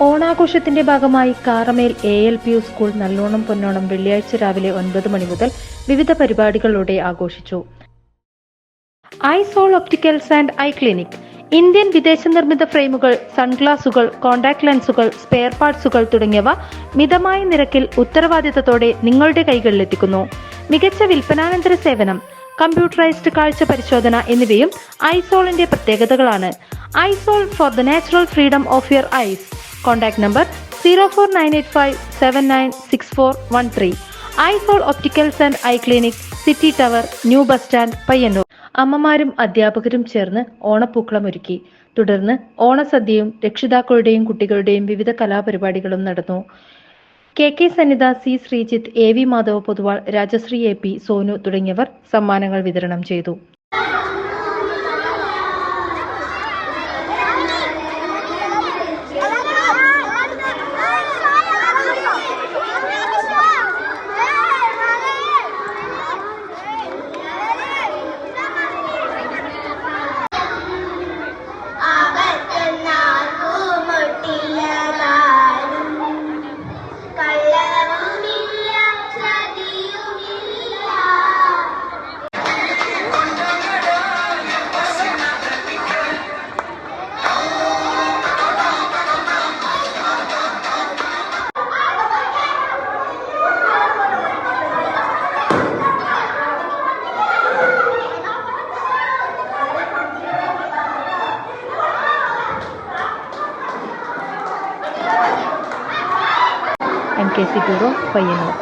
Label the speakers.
Speaker 1: ഓണാഘോഷത്തിന്റെ ഭാഗമായി Karamel ALPU school നല്ലോണം പൊന്നോണം വെള്ളിയാഴ്ച രാവിലെ 9 മണി മുതൽ വിവിധ പരിപാടികളോടെ ആഘോഷിച്ചു. Aizawl opticals and I clinic Indian വിദേശ നിർമ്മിത ഫ്രെയിമുകൾ, സൺഗ്ലാസുകൾ, കോൺടാക്ട് ലെൻസുകൾ, സ്പെയർ പാർട്സുകൾ തുടങ്ങിയവ മിതമായ നിരക്കിൽ ഉത്തരവാദിത്തത്തോടെ നിങ്ങളുടെ കൈകളിലെത്തിക്കുന്നു. മികച്ച വിൽപ്പനാനന്തര സേവനം, കമ്പ്യൂട്ടറൈസ്ഡ് കാഴ്ച പരിശോധന എന്നിവയും ഐസോളിന്റെ പ്രത്യേകതകളാണ്. Aizawl for the natural freedom of your eyes. Contact number 04985796413. Aizawl opticals and I clinic, city tower, new bus stand, Payyanur. അമ്മമാരും അധ്യാപകരും ചേർന്ന് ഓണപ്പൂക്കളമൊരുക്കി. തുടർന്ന് ഓണസദ്യയും രക്ഷിതാക്കളുടെയും കുട്ടികളുടെയും വിവിധ കലാപരിപാടികളും നടന്നു. KK Sanitha, C Sreejith, AV Madhava Poduval, Rajashree AP, Sonu തുടങ്ങിയവർ സമ്മാനങ്ങൾ വിതരണം ചെയ്തു. MKC bureau, Payyanur.